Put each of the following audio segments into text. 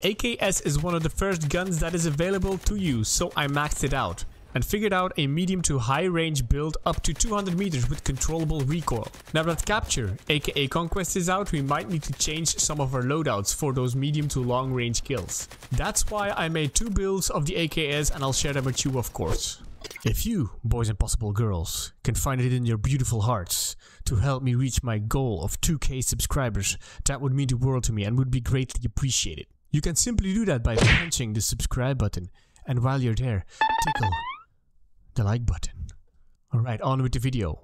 AKS is one of the first guns that is available to use, so I maxed it out and figured out a medium to high range build up to 200 meters with controllable recoil. Now that Capture, aka Conquest, is out, we might need to change some of our loadouts for those medium to long range kills. That's why I made two builds of the AKS and I'll share them with you, of course. If you, boys and possible girls, can find it in your beautiful hearts to help me reach my goal of 2K subscribers, that would mean the world to me and would be greatly appreciated. You can simply do that by punching the subscribe button, and while you're there, tickle the like button. Alright, on with the video.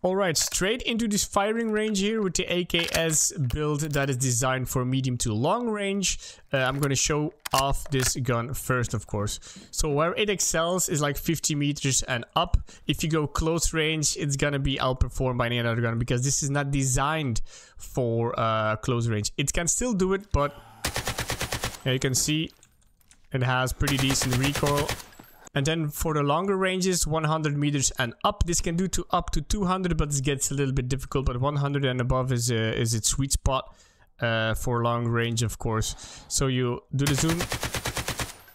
Alright, straight into this firing range here with the AKS build that is designed for medium to long range. I'm going to show off this gun first, of course. So where it excels is like 50 meters and up. If you go close range, it's going to be outperformed by any other gun because this is not designed for close range. It can still do it, but you can see it has pretty decent recoil. And then for the longer ranges, 100 meters and up, this can do to up to 200, but this gets a little bit difficult. But 100 and above is its sweet spot for long range, of course. So you do the zoom.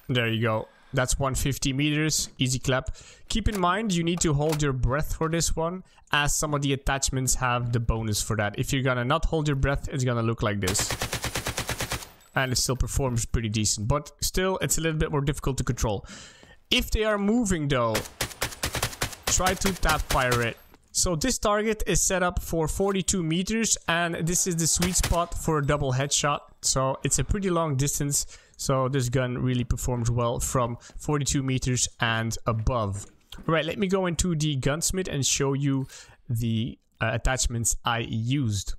There you go. That's 150 meters. Easy clap. Keep in mind, you need to hold your breath for this one, as some of the attachments have the bonus for that. If you're gonna not hold your breath, it's gonna look like this. And it still performs pretty decent, but still it's a little bit more difficult to control. If they are moving though, try to tap fire it. So this target is set up for 42 meters and this is the sweet spot for a double headshot. So it's a pretty long distance, so this gun really performs well from 42 meters and above. Alright, let me go into the gunsmith and show you the attachments I used.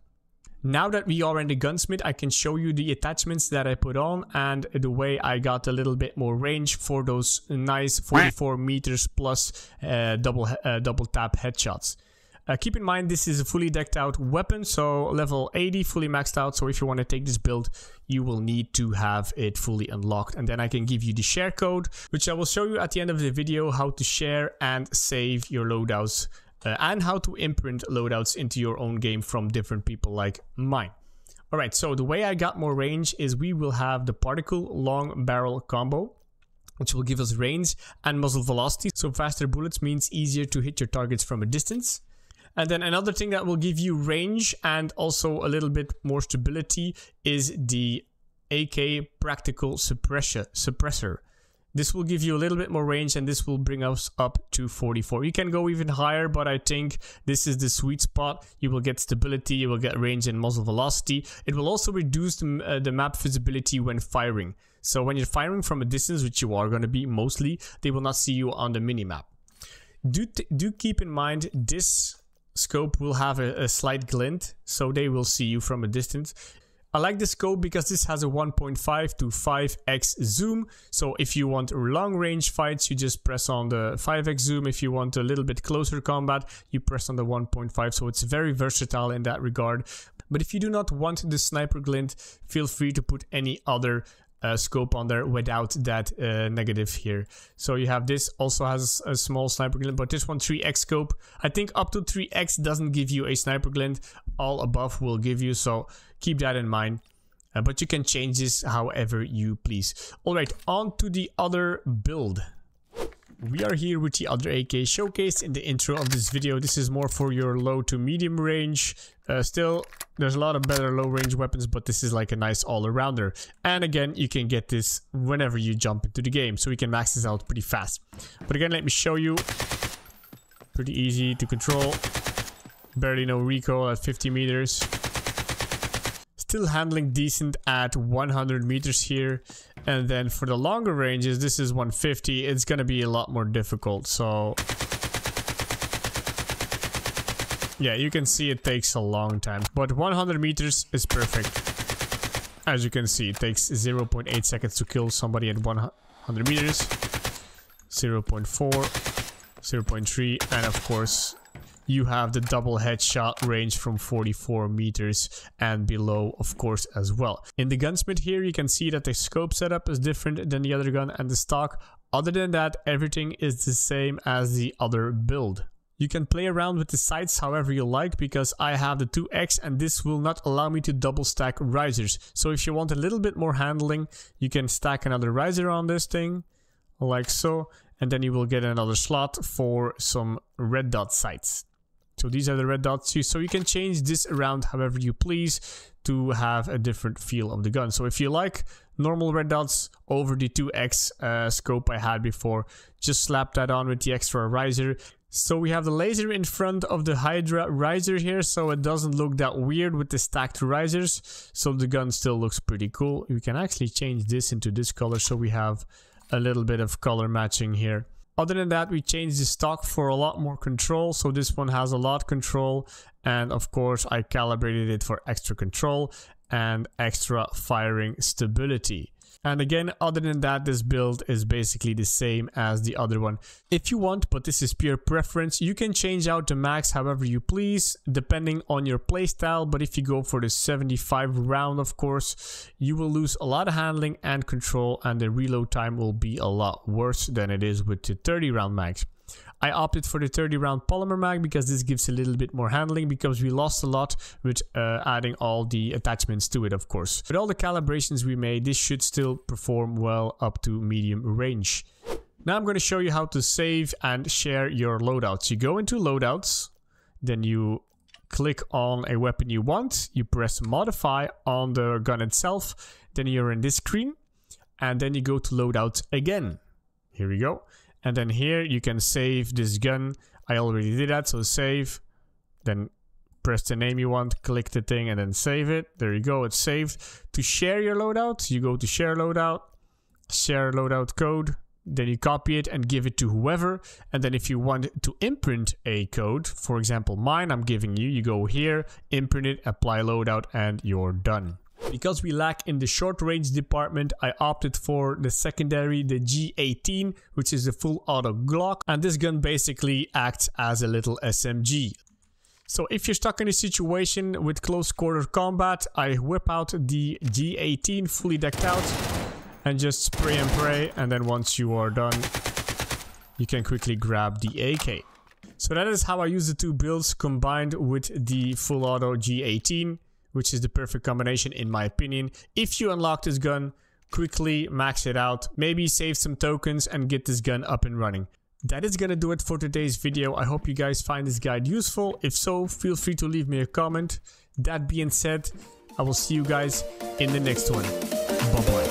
Now that we are in the gunsmith, I can show you the attachments that I put on and the way I got a little bit more range for those nice 44 meters plus double tap headshots. Keep in mind, this is a fully decked out weapon, so level 80, fully maxed out. So if you want to take this build, you will need to have it fully unlocked. And then I can give you the share code, which I will show you at the end of the video, how to share and save your loadouts. And how to imprint loadouts into your own game from different people like mine. Alright, so the way I got more range is we will have the particle long barrel combo, which will give us range and muzzle velocity. So faster bullets means easier to hit your targets from a distance. And then another thing that will give you range and also a little bit more stability is the AK practical suppressor. This will give you a little bit more range and this will bring us up to 44. You can go even higher, but I think this is the sweet spot. You will get stability, you will get range and muzzle velocity. It will also reduce the map visibility when firing. So when you're firing from a distance, which you are going to be mostly, they will not see you on the minimap. Do keep in mind this scope will have a slight glint, so they will see you from a distance. I like this scope because this has a 1.5 to 5x zoom. So if you want long range fights, you just press on the 5x zoom. If you want a little bit closer combat, you press on the 1.5. So it's very versatile in that regard. But if you do not want the sniper glint, feel free to put any other scope on there without that negative here. So you have this, also has a small sniper glint, but this one 3x scope. I think up to 3x doesn't give you a sniper glint. All above will give you, so keep that in mind. But you can change this however you please. Alright, on to the other build. We are here with the other AK showcased in the intro of this video. This is more for your low to medium range. Still, there's a lot of better low range weapons, but this is like a nice all-arounder. And again, you can get this whenever you jump into the game, so we can max this out pretty fast. But again, let me show you. Pretty easy to control. Barely no recoil at 50 meters. Still handling decent at 100 meters here. And then for the longer ranges, this is 150. It's going to be a lot more difficult. So yeah, you can see it takes a long time. But 100 meters is perfect. As you can see, it takes 0.8 seconds to kill somebody at 100 meters. 0.4, 0.3, and of course, you have the double headshot range from 44 meters and below, of course, as well. In the gunsmith here, you can see that the scope setup is different than the other gun and the stock. Other than that, everything is the same as the other build. You can play around with the sights however you like, because I have the 2X and this will not allow me to double stack risers. So if you want a little bit more handling, you can stack another riser on this thing, like so, and then you will get another slot for some red dot sights. So these are the red dots, so you can change this around however you please to have a different feel of the gun. So if you like normal red dots over the 2X scope I had before, just slap that on with the extra riser. So we have the laser in front of the Hydra riser here, so it doesn't look that weird with the stacked risers. So the gun still looks pretty cool. We can actually change this into this color, so we have a little bit of color matching here. Other than that, we changed the stock for a lot more control. So this one has a lot control, and of course I calibrated it for extra control and extra firing stability. And again, other than that, this build is basically the same as the other one. If you want, but this is pure preference, you can change out the mags however you please, depending on your playstyle. But if you go for the 75 round, of course, you will lose a lot of handling and control, and the reload time will be a lot worse than it is with the 30 round mags. I opted for the 30 round polymer mag because this gives a little bit more handling, because we lost a lot with adding all the attachments to it, of course. With all the calibrations we made, this should still perform well up to medium range. Now I'm going to show you how to save and share your loadouts. You go into loadouts, then you click on a weapon you want, you press modify on the gun itself, then you're in this screen, and then you go to loadouts again. Here we go. And then here you can save this gun. I already did that, so save. Then press the name you want, click the thing, and then save it. There you go, it's saved. To share your loadout, you go to share loadout code. Then you copy it and give it to whoever. And then if you want to imprint a code, for example mine I'm giving you, you go here, imprint it, apply loadout, and you're done. Because we lack in the short range department, I opted for the secondary, the G18, which is the full auto Glock, and this gun basically acts as a little SMG. So if you're stuck in a situation with close quarter combat, I whip out the G18 fully decked out and just spray and pray, and then once you are done, you can quickly grab the AK. So that is how I use the two builds combined with the full auto G18, which is the perfect combination in my opinion. If you unlock this gun, quickly max it out, maybe save some tokens and get this gun up and running. That is gonna do it for today's video. I hope you guys find this guide useful. If so, feel free to leave me a comment. That being said, I will see you guys in the next one. Bye bye.